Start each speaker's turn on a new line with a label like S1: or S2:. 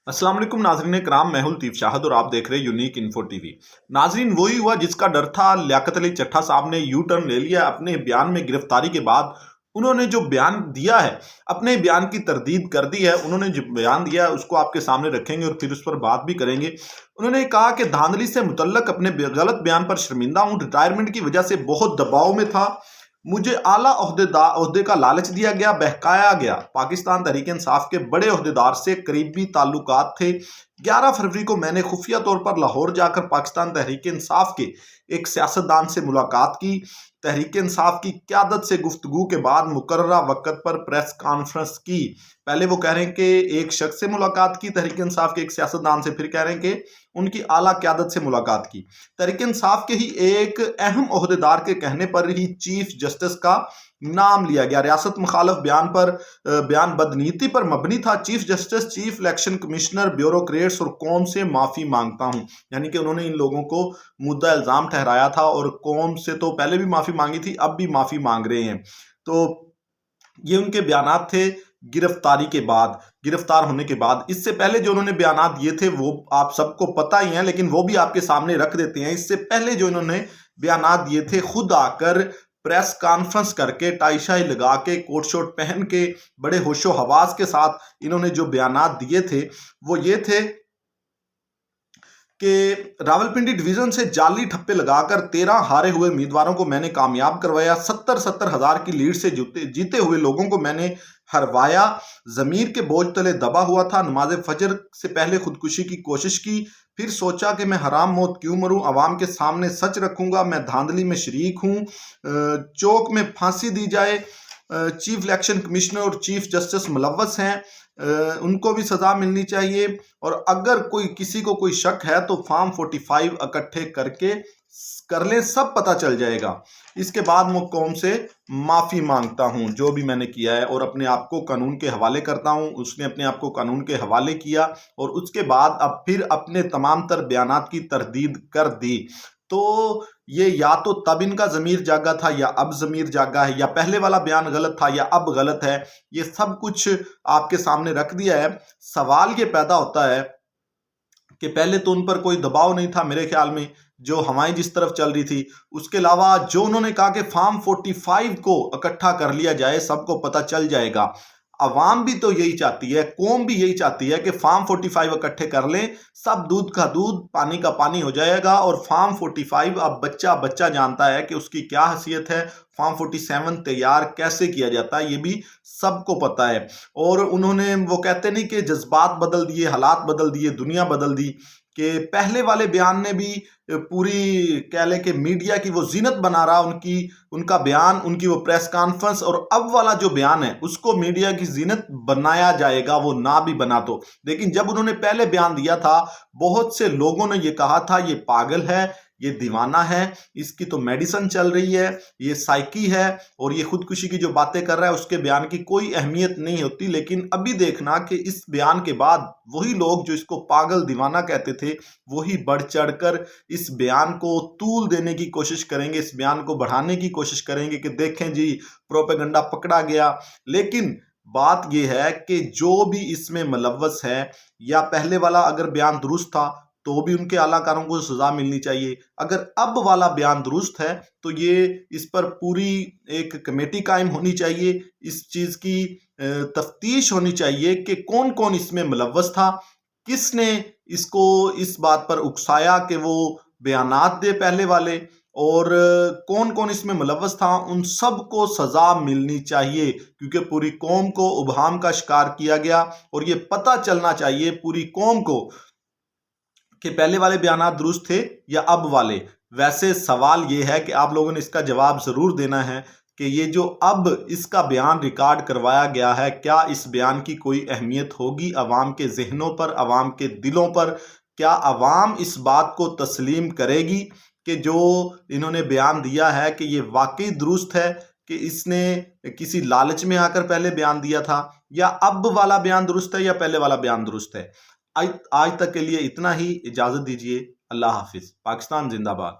S1: अस्सलाम वालेकुम नाजरीन कराम, मैं हूं लतीफ शाहद और आप देख रहे हैं यूनिक इन्फो टीवी। नाजरीन, वही हुआ जिसका डर था। लियाकत अली चट्टा साहब ने यू टर्न ले लिया अपने बयान में। गिरफ्तारी के बाद उन्होंने जो बयान दिया है, अपने बयान की तरदीद कर दी है। उन्होंने जो बयान दिया है उसको आपके सामने रखेंगे और फिर उस पर बात भी करेंगे। उन्होंने कहा कि धांधली से मुतल्लक अपने गलत बयान पर शर्मिंदा हूं। रिटायरमेंट की वजह से बहुत दबाव में था। मुझे आला ओहदे का लालच दिया गया, बहकाया गया। पाकिस्तान तहरीक इंसाफ के बड़े ओहदेदार से करीबी ताल्लुकात थे। 11 फरवरी को मैंने खुफिया तौर पर लाहौर जाकर पाकिस्तान तहरीक इंसाफ के एक सियासतदान से मुलाकात की। तहरीक इंसाफ की क़यादत से गुफ्तगू के बाद मुकर्ररा वक्त पर प्रेस कॉन्फ्रेंस की। पहले वो कह रहे हैं कि एक शख्स से मुलाकात की तहरीक इंसाफ के एक सियासतदान से, फिर कह रहे हैं कि उनकी आला क़यादत से मुलाकात की। तहरीक इंसाफ के ही एक अहम ओहदेदार के कहने पर ही चीफ जस्टिस का नाम लिया गया। रियासत मुखालफ बयान बदनीति पर मबनी था। Chief justice, chief election commissioner, bureaucrats और कौम से माफ़ी मांगता हूं। यानी कि उन्होंने इन लोगों को मुद्दा इल्ज़ाम ठहराया था और कौम से तो पहले भी माफ़ी मांगी थी, अब भी माफ़ी मांग रहे हैं। तो ये उनके बयानात थे गिरफ्तारी के बाद, गिरफ्तार होने के बाद। इससे पहले जो उन्होंने बयानात दिए थे वो आप सबको पता ही है, लेकिन वो भी आपके सामने रख देते हैं। इससे पहले जो इन्होंने बयानात दिए थे, खुद आकर प्रेस कॉन्फ्रेंस करके, टाई शाही लगा के, कोट शोट पहन के, बड़े होशो हवास के साथ इन्होंने जो बयानात दिए थे वो ये थे कि रावलपिंडी डिवीजन से जाली ठप्पे लगाकर 13 हारे हुए उम्मीदवारों को मैंने कामयाब करवाया। 70-70 हजार की लीड से जीते हुए लोगों को मैंने हरवाया। जमीर के बोझ तले दबा हुआ था। नमाज फजर से पहले खुदकुशी की कोशिश की, फिर सोचा कि मैं हराम मौत क्यों मरूं। अवाम के सामने सच रखूंगा, मैं धांधली में शरीक हूं। चौक में फांसी दी जाए। चीफ इलेक्शन कमिश्नर और चीफ जस्टिस मुलव्वस हैं, उनको भी सजा मिलनी चाहिए। और अगर किसी को कोई शक है तो फॉर्म 45 इकट्ठे करके कर लें, सब पता चल जाएगा। इसके बाद मैं कौम से माफ़ी मांगता हूं जो भी मैंने किया है और अपने आप को कानून के हवाले करता हूं। उसने अपने आप को कानून के हवाले किया और उसके बाद अब फिर अपने तमाम तर बयानात की तरदीद कर दी। तो ये या तो तब इनका ज़मीर जागा था या अब ज़मीर जागा है, या पहले वाला बयान गलत था या अब गलत है। ये सब कुछ आपके सामने रख दिया है। सवाल ये पैदा होता है कि पहले तो उन पर कोई दबाव नहीं था मेरे ख्याल में, जो हवाएं जिस तरफ चल रही थी। उसके अलावा जो उन्होंने कहा कि फॉर्म 45 को इकट्ठा कर लिया जाए, सबको पता चल जाएगा। अवाम भी तो यही चाहती है, कौम भी यही चाहती है कि फॉर्म 45 इकट्ठे कर लें, सब दूध का दूध पानी का पानी हो जाएगा। और फॉर्म 45 अब बच्चा बच्चा जानता है कि उसकी क्या हैसियत है। फॉर्म 47 तैयार कैसे किया जाता है ये भी सबको पता है। और उन्होंने, वो कहते नहीं कि जज्बात बदल दिए, हालात बदल दिए, दुनिया बदल दी। कि पहले वाले बयान ने भी पूरी कह लें कि मीडिया की वो जीनत बना रहा उनका बयान, उनकी वो प्रेस कॉन्फ्रेंस। और अब वाला जो बयान है उसको मीडिया की जीनत बनाया जाएगा, वो ना भी बना तो। लेकिन जब उन्होंने पहले बयान दिया था, बहुत से लोगों ने ये कहा था ये पागल है, ये दीवाना है, इसकी तो मेडिसिन चल रही है, ये साइकी है और ये खुदकुशी की जो बातें कर रहा है उसके बयान की कोई अहमियत नहीं होती। लेकिन अभी देखना कि इस बयान के बाद वही लोग जो इसको पागल दीवाना कहते थे, वही बढ़ चढ़कर इस बयान को तूल देने की कोशिश करेंगे, इस बयान को बढ़ाने की कोशिश करेंगे कि देखें जी प्रोपेगेंडा पकड़ा गया। लेकिन बात यह है कि जो भी इसमें मुलव्वस है, या पहले वाला अगर बयान दुरुस्त था तो भी उनके आलाकारों को सजा मिलनी चाहिए। अगर अब वाला बयान दुरुस्त है तो ये इस पर पूरी एक कमेटी कायम होनी चाहिए। इस चीज़ की तफ्तीश होनी चाहिए कि कौन कौन इसमें मुलव्वस था, किसने इसको इस बात पर उकसाया कि वो बयानात दे पहले वाले, और कौन कौन इसमें मुलव्वस था। उन सब को सजा मिलनी चाहिए, क्योंकि पूरी कौम को उबहम का शिकार किया गया। और ये पता चलना चाहिए पूरी कौम को कि पहले वाले बयानात दुरुस्त थे या अब वाले। वैसे सवाल ये है कि आप लोगों ने इसका जवाब ज़रूर देना है कि ये जो अब इसका बयान रिकॉर्ड करवाया गया है, क्या इस बयान की कोई अहमियत होगी अवाम के जहनों पर, अवाम के दिलों पर? क्या अवाम इस बात को तस्लीम करेगी कि जो इन्होंने बयान दिया है कि ये वाकई दुरुस्त है, कि इसने किसी लालच में आकर पहले बयान दिया था, या अब वाला बयान दुरुस्त है या पहले वाला बयान दुरुस्त है? आज तक के लिए इतना ही। इजाज़त दीजिए। अल्लाह हाफिज़। पाकिस्तान जिंदाबाद।